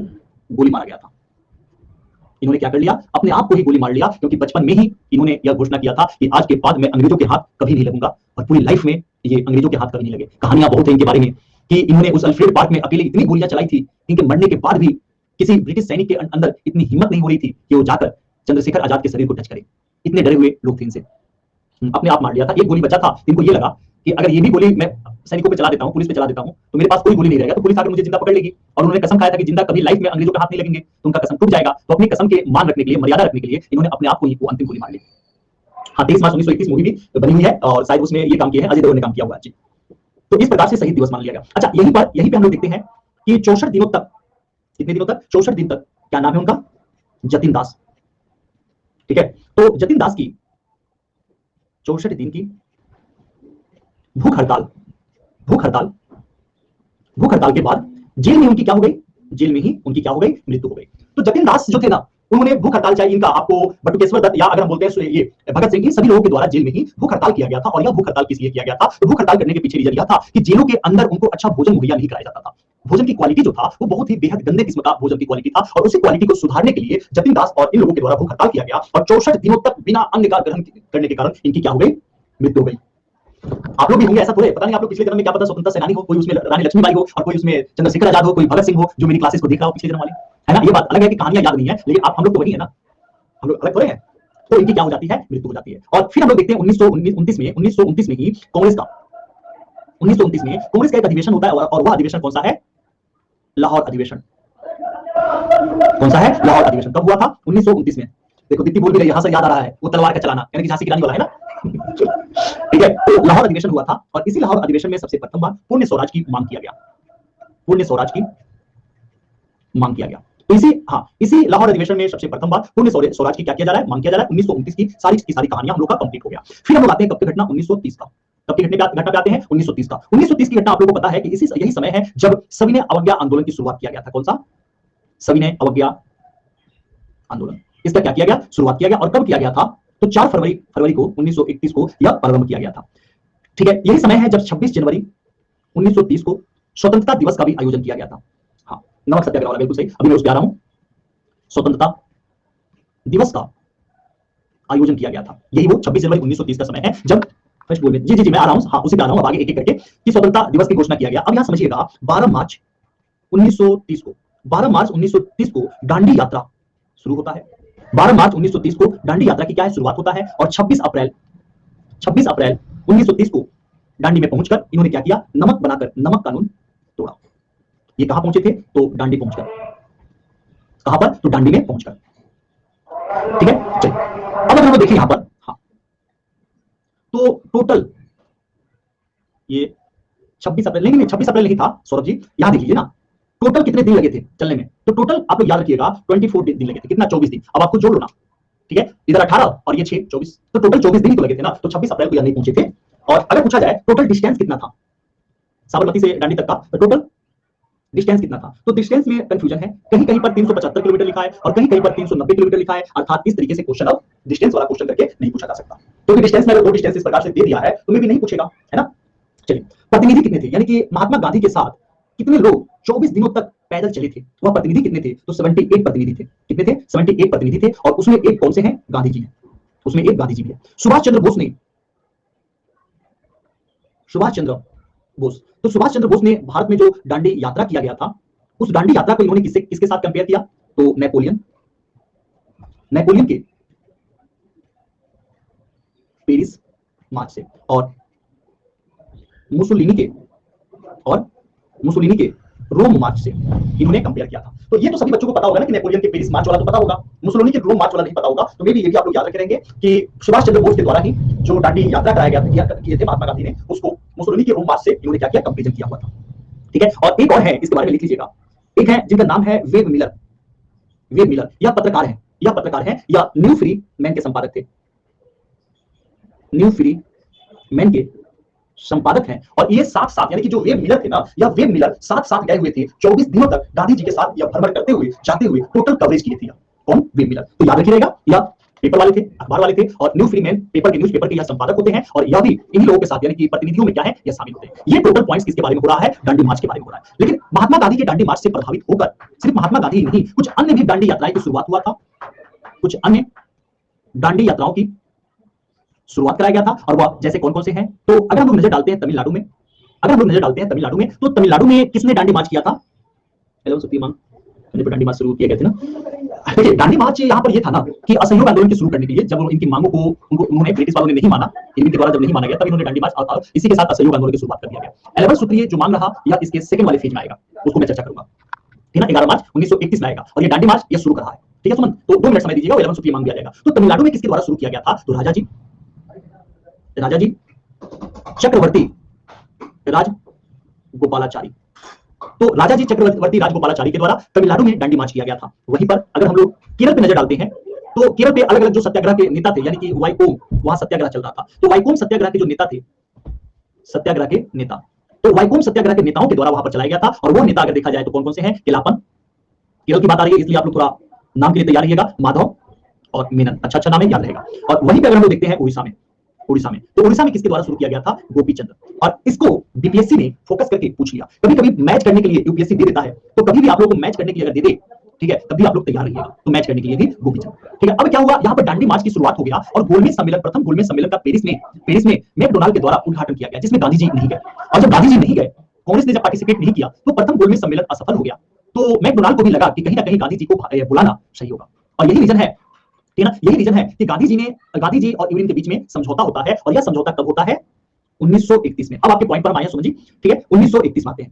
गोली मारा गया था। इन्होंने क्या कर लिया? अपने आप को ही गोली मार लिया, क्योंकि बचपन में ही इन्होंने यह घोषणा किया था कि आज के बाद मैं अंग्रेजों के हाथ कभी नहीं लगूंगा, और पूरी लाइफ में ये अंग्रेजों के हाथ कभी नहीं लगे। कहानियां बहुत है इनके बारे में कि इन्होंने उस अल्फ्रेड पार्क में अकेले इतनी गोलियां चलाई थी, इनके मरने के बाद भी किसी ब्रिटिश सैनिक के अंदर इतनी हिम्मत नहीं हो रही थी कि वो जाकर चंद्रशेखर आजाद के शरीर को टच करे। इतने डरे हुए लोग थे इनसे। अपने आप मार लिया था। एक गोली बचा था, इनको ये लगा कि अगर ये भी गोली मैं सैनिकों पे चला देता हूं, पुलिस पे चला देता हूं, तो मेरे पास कोई गोली नहीं रहेगा, तो पुलिस आकर मुझे जिंदा पकड़ लेगी। और उन्होंने कसम खाया था कि जिंदा कभी लाइफ में अंग्रेजों के हाथ नहीं लगेंगे, तो उनका कसम टूट जाएगा। तो अपनी कसम के मान रखने के लिए, मर्यादा रखने के लिए इन्होंने अपने आप को ही वो अंतिम गोली मार ली। हाँ, 23 मार्च 1931 मूवी भी बनी हुई है और शायद उसमें ये काम किया है, अजय देवगन ने काम किया हुआ है। तो इस प्रकार से शहीद दिवस मान लिया गया। अच्छा, यहीं पे हम लोग देखते हैं कि 64 दिनों तक, कितने दिनों तक? 64 दिन तक। क्या नाम है उनका? जतिन दास। ठीक है, तो जतिन दास की 64 दिन की भूख हड़ताल के बाद जेल में उनकी क्या हो गई? जेल में ही उनकी क्या हो गई? मृत्यु हो गई। तो जतिन दास जो थे ना, उन्होंने भूख हड़ताल, चाहे इनका आपको बटुकेश्वर दत्त या अगर हम बोलते हैं ये भगत सिंह, सभी लोगों के द्वारा जेल में ही भूख हड़ताल किया गया था। और यह भूख हड़ताल किस लिए किया गया था? तो भूख हड़ताल करने के पीछे रीजन यह था कि जेलों के अंदर उनको अच्छा भोजन मुहैया नहीं कराया जाता था। भोजन की क्वालिटी जो था वो बहुत ही बेहद गंदे किस्म का भोजन की क्वालिटी था, और उसी क्वालिटी को सुधारने के लिए जतिन दास और इन लोगों के द्वारा भूख हड़ताल किया गया। और 64 दिनों तक बिना अन्न का ग्रहण करने के कारण इनकी क्या हो गई? मृत्यु हो गई। आप लोग भी होंगे, ऐसा थोड़े, पता नहीं आप लोग पिछले जन्म में क्या पता स्वतंत्रता सेनानी हो, कोई उसमें रानी लक्ष्मीबाई हो, और कोई उसमें चंद्रशेखर आजाद हो, कोई भगत सिंह हो, जो मेरी क्लासेस को देख रहा हो पिछले जन्म वाले, है ना। ये बात अलग है कि कहानियां याद नहीं है, लेकिन आप हम लोग तो वही है ना, हम लोग अलग थोड़े हैं। तो इनकी क्या हो जाती है, मृत्यु हो जाती है। और फिर हम लोग देखते हैं 1929 में ही कांग्रेस का 1929 में कांग्रेस का एक अधिवेशन होता है और वह अधिवेशन कौन सा है, लाहौर अधिवेशन। कौन सा है, लाहौर अधिवेशन। कब हुआ था, 1929 में। देखो दीप्ति बोल भी रही है, से याद आ रहा है वो तलवार का चलाना, यानी कि झांसी की रानी वाला है ना। ठीक है, तो लाहौर अधिवेशन हुआ था और इसी लाहौर अधिवेशन में सबसे प्रथम बार पूर्ण स्वराज की मांग किया गया, पूर्ण स्वराज की मांग किया गया। तो इसी लाहौर अधिवेशन में सबसे प्रथम बार पूर्ण स्वराज की क्या किया जा रहा है, मांग किया जा रहा है। 1929 की सारी कहानियां हम लोग का कंप्लीट हो गया। फिर हम लोग आते हैं कब की घटना, 1930 का। कब की घटना पे आते हैं, 1930 का। 1930 की घटना आप लोगों को पता है कि यही समय है जब सविनय अवज्ञा आंदोलन की शुरुआत किया गया था। कौन सा, सविनय अवज्ञा आंदोलन। इसका क्या किया गया, शुरुआत किया गया। और कब किया गया था, तो 4 फरवरी को 1931 को यह प्रारंभ किया गया था। ठीक है, यही समय है जब 26 जनवरी 1930 को स्वतंत्रता दिवस का भी आयोजन किया गया था। हाँ, नमक सत्याग्रह वाला, बिल्कुल सही। अभी मैं उस पे आ रहा हूं। स्वतंत्रता दिवस का आयोजन किया गया था, यही वो 26 जनवरी 1930 का समय है जब फर्स्ट बोल में जी मैं आ रहा हूं। हाँ, उसी पे आ रहा हूं, अब आगे एक एक करके कि स्वतंत्रता दिवस की घोषणा किया गया। अब यहां समझिएगा 12 मार्च 1930 को 12 मार्च 1930 को दांडी यात्रा शुरू होता है। 12 मार्च 1930 को दांडी यात्रा की क्या है, शुरुआत होता है। और 26 अप्रैल 1930 को दांडी में पहुंचकर इन्होंने क्या किया, नमक बनाकर नमक कानून तोड़ा। ये कहां पहुंचे थे, तो दांडी पहुंचकर। कहां पर, तो दांडी में पहुंचकर। ठीक है, चलिए अब अगर हम देखिए यहां पर, हाँ, तो टोटल ये 26 अप्रैल नहीं 26 अप्रैल नहीं था सौरभ जी, यहां देख लीजिए ना, टोटल कितने दिन लगे थे चलने में। तो टोटल आप लोग याद रखिएगा 24 दिन लगे थे। कितना, 24 दिन। अब आपको जोड़ लो ना, ठीक है, इधर 18 और ये 6, 24, तो टोटल 24 दिन ही तो लगे थे ना। तो 26 अप्रैल को यहां नहीं पहुंचे थे। और अगर पूछा जाए टोटल डिस्टेंस कितना था साबरमती से दांडी तक का, तो टोटल डिस्टेंस कितना था, तो डिस्टेंस में कंफ्यूजन है। कहीं कहीं पर 375 किलोमीटर लिखा है और कहीं कहीं पर 390 किलोमीटर लिखा है। अर्थात इस तरीके से क्वेश्चन अब डिस्टेंस वाला क्वेश्चन करके नहीं पूछा जा सकता। तो डिस्टेंस में अगर वो डिस्टेंस इस प्रकार से दे दिया है तो मैं भी नहीं पूछेगा, है ना। चलिए, प्रतिनिधि कितने थे, यानी कि महात्मा गांधी के साथ कितने लोग 24 दिनों तक पैदल चले थे, वह प्रतिनिधि कितने थे, तो 78 प्रतिनिधि थे। कितने थे, 78 प्रतिनिधि थे। और उसमें एक कौन से हैं, गांधी जी हैं, उसमें एक गांधी जी भी है। सुभाष चंद्र बोस ने, सुभाष चंद्र बोस, तो सुभाष चंद्र बोस ने भारत में जो दांडी यात्रा किया गया था, उस दांडी यात्रा को इन्होंने किसके साथ कंपेयर किया, तो नेपोलियन के पेरिस मार्च से, और मुसोलिनी के रोम मार्च से इन्होंने कंपेयर किया था। तो ये तो सभी बच्चों को पता होगा ना कि नेपोलियन के पेरिस मार्च वाला तो पता होगा, मुसोलिनी के रोम मार्च वाला नहीं पता होगा। तो मे भी ये भी आप लोग याद रखेंगे कि सुभाष चंद्र बोस के द्वारा ही जो दांडी यात्रा कराया गया था, किए थे महात्मा गांधी ने, उसको मुसोलिनी के रोम मार्च से इन्होंने क्या किया, कंपेरिजन किया हुआ था। ठीक है, और एक और है, इसके बारे में लिख लीजिएगा। एक है जिनका नाम है वेब मिलर। यह पत्रकार है या न्यू फ्री मैन के संपादक थे, न्यू फ्री मैन के संपादक हैं। और ये साथ यानी कि जो वेब मिलर थे ना, या वेब मिलर साथ गए हुए थे 24 दिनों तक गांधी जी के साथ या भ्रमण करते हुए जाते हुए टोटल कवरेज किए थे। कौन, वेब मिलर। तो याद रखिएगा, या पेपर वाले थे, अखबार वाले थे। और न्यू फ्री मैन न्यूज़पेपर के यह संपादक होते हैं। और यह भी इन्हीं लोगों के साथ यानी कि प्रतिनिधियों में क्या है, यह शामिल होते हैं। ये टोटल पॉइंट्स किसके बारे में हो रहा है, दांडी मार्च के बारे में हो रहा है। लेकिन महात्मा गांधी के दांडी मार्च से प्रभावित होकर सिर्फ महात्मा गांधी ही नहीं, कुछ अन्य भी दांडी यात्राएं की शुरुआत हुआ था, कुछ अन्य दांडी यात्राओं की शुरुआत कराया गया था। और वह जैसे कौन कौन से हैं, तो अगर हम लोग नजर डालते हैं तमिलनाडु में, तो तमिलनाडु में किसने दांडी मार्च किया था, दांडी मार्च शुरू किए गए थे ना। देखिए, दांडी मार्च यहाँ पर ये था ना कि असहयोग आंदोलन की शुरू करने के लिए, जब इनकी मांगों को उन्होंने ब्रिटिश वालों ने नहीं माना, इनके द्वारा जब नहीं माना गया, तब इन्होंने दांडी मार्च, इसी के साथ असहयोग आंदोलन की शुरुआत कर दिया गया। 11 सूत्रीय जो मांग रहा, या इसके सेकंड वाले फेज में आएगा, उसको मैं चर्चा करूंगा, ठीक है ना। 11 मार्च 1931 में आएगा और ये दांडी मार्च ये शुरू कर रहा है। ठीक है सुमन, तो 2 मिनट समय दीजिएगा, 11 सूत्रीय मांग दिया जाएगा। तो तमिलनाडु में किसके द्वारा शुरू किया गया था, तो राजा जी चक्रवर्ती राजगोपालाचारी। तो राजा जी चक्रवर्ती राजगोपालाचारी के द्वारा तमिलनाडु में दांडी मार्च किया गया था। वहीं पर अगर हम लोग केरल पे नजर डालते हैं, तो केरल पे अलग अलग जो सत्याग्रह के नेता थे, यानी कि वाइकोम, वहां सत्याग्रह चल रहा था। तो वाइकोम सत्याग्रह के जो नेता थे, तो वाइकोम सत्याग्रह के नेताओं के द्वारा वहां पर चलाया गया था। और वो नेता अगर देखा जाए तो कौन कौन से हैं, केलापन, केरल की बात आ रही है इसलिए आप लोग थोड़ा नाम के लिए तैयार रहिएगा, माधव और मेनन, अच्छा नाम है, याद रहेगा। और वहीं पर अगर हम लोग देखते हैं उड़ीसा में, तो उड़ीसा में किसके द्वारा शुरू किया गया था, गोपी चंद्र। और इसको बीपीएससी ने फोकस करके पूछ लिया। कभी कभी मैच करने के लिए यूपीएससी दे देता है, तो कभी भी आप लोगों को मैच करने के लिए अगर दे दे, ठीक है, तभी आप लोग तैयार रहिएगा। तो मैच करने के लिए भी गोपी चंद्र। ठीक है, अब क्या हुआ, यहाँ पर दांडी मार्च की शुरुआत हो गया और प्रथम गोलमेज सम्मेलन का पेरिस में मैकडोनाल्ड के द्वारा उद्घाटन किया गया, जिसमें गांधी जी नहीं गए। और जब गांधी जी नहीं गए, कांग्रेस ने जब पार्टिसिपेट नहीं किया, तो प्रथम गोलमेज सम्मेलन असफल हो गया। तो मैकडोनाल्ड को भी लगा कि कहीं ना कहीं गांधी जी को बुलाना सही होगा। और यही रीजन है ठीक है ना। यही रीजन है कि गांधी जी और यूरिन के बीच में समझौता होता है, और यह समझौता कब होता है? 1931 में। अब आपके पॉइंट पर हम आए सुमन जी, ठीक है, 1931 में आते हैं,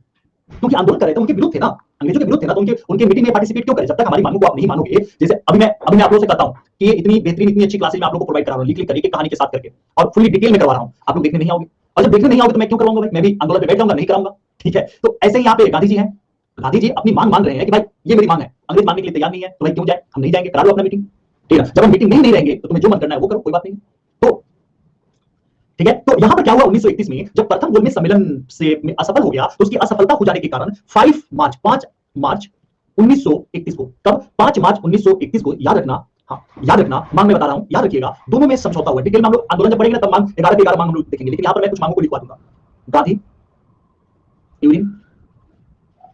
क्योंकि आंदोलन कर रहे थे, उनके विरुद्ध थे ना, अंग्रेजों के विरुद्ध थे ना, तो उनके मीटिंग में पार्टिसिपेट क्यों करें? जब तक हमारी मांगों को आप नहीं मानोगे, जैसे अभी मैं आप लोगों से कहता हूं कि ये इतनी बेहतरीन, इतनी अच्छी क्लासेस मैं आप लोगों को प्रोवाइड करा रहा हूं, लिख करके, कहानी के साथ करके, और फुली डिटेल में करवा रहा हूं, आप लोग देखने नहीं आओगे, और जब देखने नहीं आओगे तो मैं क्यों करवाऊंगा भाई? मैं भी आंदोलन पे बैठ जाऊंगा, नहीं कराऊंगा, ठीक है। तो ऐसे ही यहाँ पे गांधी जी हैं, गांधी जी अपनी मांग मान रहे हैं कि भाई ये मेरी मांग है, अंग्रेज मानने के लिए तैयार नहीं है, तो भाई क्यों जाए, हम नहीं जाएंगे, करा लो अपना मीटिंग, ठीक है। जब हम मीटिंग नहीं रहेंगे तो तुम्हें जो मन करना है वो करो, कोई बात नहीं। तो ठीक है, तो यहां पर क्या हुआ 1931 में, जब प्रथम गोलमेज सम्मेलन से में असफल हो गया, तो उसकी असफलता हो जाने के कारण 5 मार्च 1931 को, तब 5 मार्च 1931 को, याद रखना, हाँ याद रखना, मांग में बता रहा हूं, याद रखिएगा, दोनों में समझौता हुआ। डिटेल में हम लोग आंदोलन जब पढ़ेंगे ना, तब मांग 11 के 11 मांग हम लोग देखेंगे, लेकिन यहां पर मैं कुछ मांगों को लिखवा दूंगा। गांधी यूरिन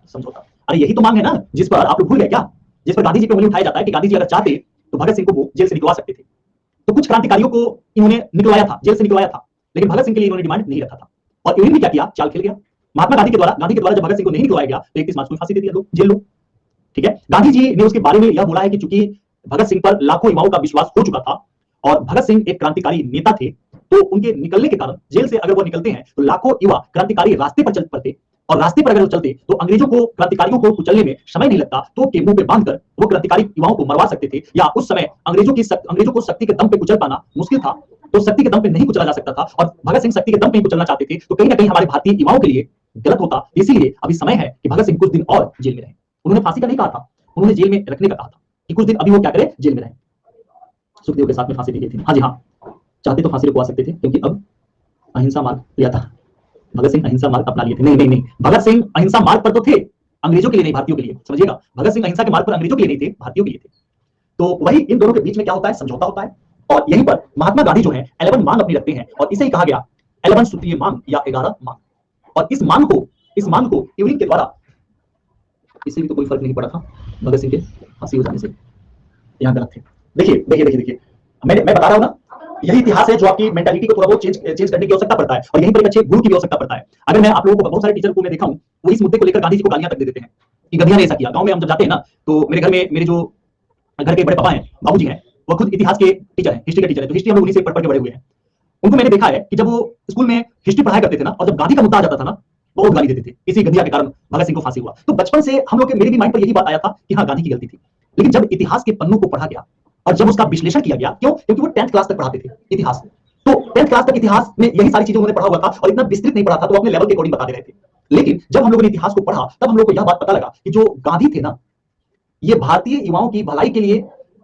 समझौता, अरे यही तो मांग है ना, जिस पर आप लोग भूल गए क्या? जिस पर गांधी जी पे उंगली उठाया जाता है कि गांधी जी अगर चाहते तो भगत सिंह को वो जेल से निकलवा सकते थे। तो कुछ क्रांतिकारियों को इन्होंने निकलवाया था, जेल से निकलवाया था, लेकिन भगत सिंह के लिए इन्होंने डिमांड नहीं रखा था। और यूरिन ने क्या किया? चाल खेल गया। महात्मा गांधी के द्वारा जब भगत सिंह को नहीं निकलवाया गया, तो 31 मार्च को फांसी दे दिया, लो जेल लो, ठीक है। गांधी जी ने उसके बारे में यह बोला है कि चूंकि भगत सिंह पर लाखों युवाओं का विश्वास हो चुका था, और भगत सिंह एक क्रांतिकारी नेता थे, तो उनके निकलने के कारण, जेल से अगर वो निकलते हैं तो लाखों युवा क्रांतिकारी रास्ते पर चल पड़ते, और रास्ते पर अगर वो चलते तो अंग्रेजों को, क्रांतिकारियों को कुचलने में समय नहीं लगता, तो टेबू पे बांधकर वो क्रांतिकारी युवाओं को मरवा सकते थे। या उस समय अंग्रेजों को शक्ति के दम पे कुचल पाना मुश्किल था, तो शक्ति के दम पे नहीं कुचला जा सकता था, और भगत सिंह शक्ति के दम पे ही कुचलना चाहते थे, तो कहीं ना कहीं हमारे भारतीय युवाओं के लिए गलत होता। इसीलिए अभी समय है कि भगत सिंह कुछ दिन और जेल में रहे। उन्होंने फांसी का नहीं कहा था, उन्होंने जेल में रखने का कहा था कि कुछ दिन अभी वो क्या करे, जेल में रहे। सुखदेव के साथ में फांसी दी गई थी, हाँ जी हाँ, चाहते तो फांसी रुकवा सकते थे, क्योंकि अब अहिंसा मार्ग लिया था, भगत सिंह अहिंसा मार्ग अपना लिए थे। नहीं, भगत सिंह अहिंसा मार्ग पर तो थे, अंग्रेजों के लिए नहीं, भारतीयों के लिए, समझिएगा। भगत सिंह अहिंसा के मार्ग पर अंग्रेजों के लिए नहीं थे, भारतीयों के लिए थे। तो वही इन दोनों के बीच में क्या होता है? समझौता होता है। और यहीं पर महात्मा गांधी जो है 11 मांग अपनी रखते हैं, और इसे ही कहा गया 11 सूत्रीय मांग या 11 मांग। और इस मांग को यूरिन के द्वारा, इससे भी तो कोई फर्क नहीं पड़ा था भगत सिंह के फांसी हो जाने से, यहाँ गलत थे। देखिए, मैं बता रहा हूं ना, यही इतिहास है जो आपकी मेंटालिटी को थोड़ा बहुत चेंज करने की आवश्यकता पड़ता है, और यहीं पर एक अच्छे गुरु की भी आवश्यकता पड़ता है। अगर मैं आप लोगों को, बहुत सारे टीचर को मैं देखा हूं, वो इस मुद्दे को लेकर गांधी जी को गालियां तक दे देते हैं कि गधिया ने ऐसा किया। गांव में हम जब जाते हैं ना, तो मेरे घर में मेरे जो घर के बड़े पापा हैं, बाबूजी हैं, वो खुद इतिहास के टीचर हैं, हिस्ट्री के टीचर हैं, तो हिस्ट्री हम लोग उन्हीं से पढ़ के बड़े हुए हैं। उनको मैंने देखा है कि जब वो स्कूल में हिस्ट्री पढ़ाया करते थे ना, और जब गांधी का मुद्दा आ जाता था ना, बहुत गाली देते थे। इसी गधिया के कारण भगत सिंह को फांसी हुआ। तो बचपन से हम लोग के, मेरे भी माइंड पर यही बात आया था कि हाँ गांधी की गलती थी। लेकिन जब इतिहास के पन्नों को पढ़ा गया और जब उसका विश्लेषण किया गया, क्यों? क्योंकि वो 10th क्लास तक पढ़ाते थे इतिहास, तो 10th क्लास तक इतिहास में यही सारी चीजें उन्होंने पढ़ा हुआ था, और इतना विस्तृत नहीं पढ़ा था, तो अपने लेवल के अकॉर्डिंग बता दे रहे थे। लेकिन जब हम लोगों ने इतिहास को पढ़ा, तब हम लोग को यह बात पता लगा कि जो गांधी थे ना, ये भारतीय युवाओं की भलाई के लिए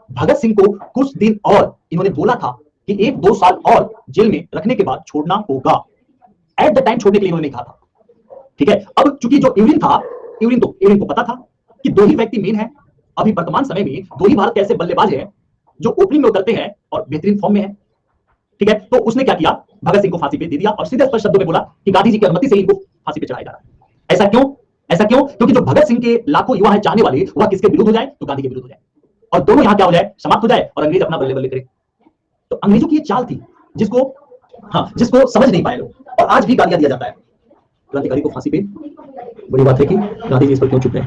भगत सिंह को कुछ दिन और, इन्होंने बोला था कि 1-2 साल और जेल में रखने के बाद छोड़ना होगा। एट द टाइम छोड़ने के लिए इन्होंने कहा था, ठीक है। अब चूंकि जो यूरिन था, यूरिन को पता था कि दो ही व्यक्ति मेन है अभी वर्तमान समय में, दो ही भारत के ऐसे बल्लेबाज हैं जो ओपनिंग में उतरते हैं और बेहतरीन फॉर्म में है, ठीक है। तो उसने क्या किया? भगत सिंह को फांसी पे दे दिया, और सीधे स्पष्ट शब्दों में बोला कि गांधी जी की अनुमति से इनको फांसी पे चढ़ाया जा रहा है। ऐसा क्यों? क्योंकि जो भगत सिंह के लाखों युवा है चाहने वाले, वह किसके विरुद्ध हो जाए? तो गांधी के विरुद्ध हो जाए, और दोनों यहां क्या हो जाए? समाप्त हो जाए, और अंग्रेज अपना बल्ले बल्ले करे। तो अंग्रेजों की ये चाल थी, जिसको समझ नहीं पाए लोग, और आज भी गालियां दिया जाता है क्रांतिकारी को फांसी पे। बड़ी बात है कि गांधी जी इस पर क्यों चुप रहे?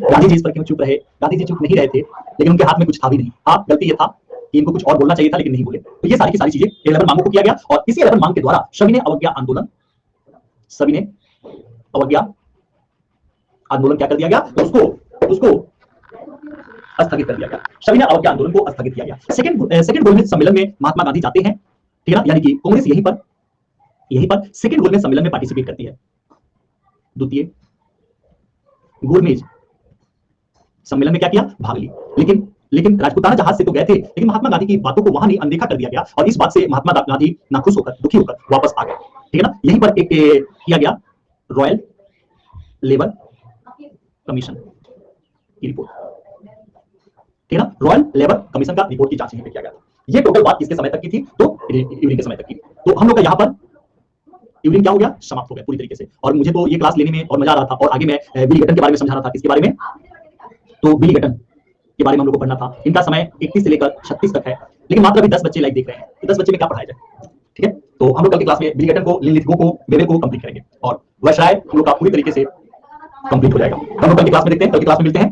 गांधी जी इस पर क्यों चुप रहे? गांधी जी चुप नहीं रहे थे, लेकिन उनके हाथ में कुछ था भी नहीं। हाँ, गलती ये था कि इनको कुछ और बोलना चाहिए था, लेकिन नहीं बोले। तो ये सारी की सारी चीजें 11 मांगों को किया गया, और इसी 11 मांग के द्वारा सविनय अवज्ञा आंदोलन क्या कर दिया गया? उसको स्थगित कर दिया गया। सविनय अवज्ञा आंदोलन को स्थगित किया गया। सेकंड गोलमेज सम्मेलन में महात्मा गांधी जाते हैं, ठीक है ना, यानी कि कांग्रेस यहीं पर सेकंड गोलमेज सम्मेलन में पार्टिसिपेट करती है। द्वितीय गोलमेज सम्मेलन में क्या किया? भाग ली। लेकिन राजपूताना जहाज से तो गए थे, लेकिन महात्मा गांधी की बातों को वहां नहीं, अनदेखा कर दिया गया, और इस बात से महात्मा गांधी नाखुश होकर, दुखी होकर वापस आ गए, ठीक है ना। यहीं पर एक किया गया रॉयल लेबर कमीशन की रिपोर्ट, ठीक है ना। रॉयल लेबर कमीशन का रिपोर्ट की जांच यहीं पे किया गया था। ये टोटल बात किसके समय तक की थी? तो यूरिन के समय तक की। तो हम लोग का यहाँ पर यूरिन क्या हो गया? समाप्त हो गया पूरी तरीके से। और मुझे तो ये क्लास लेने में और मजा आ रहा था, और आगे मैं बिली गटन के बारे में समझा रहा था। किसके बारे में? तो बिली गटन के बारे में हम लोग को पढ़ना था। इनका समय 31 से लेकर 36 तक है, लेकिन मात्र अभी 10 बच्चे लाइव देख रहे हैं, तो 10 बच्चे में क्या पढ़ाया जाए, ठीक है। तो हम लोग कल की क्लास में बिली गटन को, लिनलिथगो को, वेबर को कंप्लीट करेंगे, और वैश्राय हम लोग का पूरी तरीके से कंप्लीट हो जाएगा। हम लोग कल की क्लास में देखते हैं, कल की क्लास में मिलते हैं।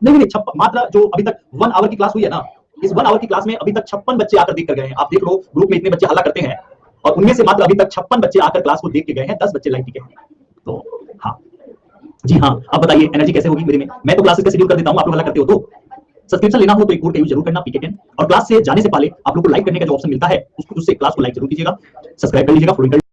नहीं नहीं, मात्र जो अभी तक 1 आवर की क्लास हुई है ना, इस 1 आवर की क्लास में अभी तक 56 बच्चे आकर देख कर गए हैं। आप देख लो ग्रुप में इतने बच्चे हल्ला करते हैं और उनमें से मात्र अभी तक 56 बच्चे आकर क्लास को देख के गए हैं, 10 बच्चे लाइव टिके हैं। तो हाँ जी हाँ, अब बताइए एनर्जी कैसे होगी मेरे में? मैं तो क्लासेस का शेड्यूल कर देता हूँ, आप लोग हल्ला करते हो। तो सब्सक्रिप्शन लेना हो तो एक कोड का यूज जरूर करना, PK10, और क्लास से जाने से पहले आप लोग को लाइक करने का जो ऑप्शन मिलता है उससे क्लास को लाइक जरूर कीजिएगा, सब्सक्राइब कर लीजिएगा, फॉलो कर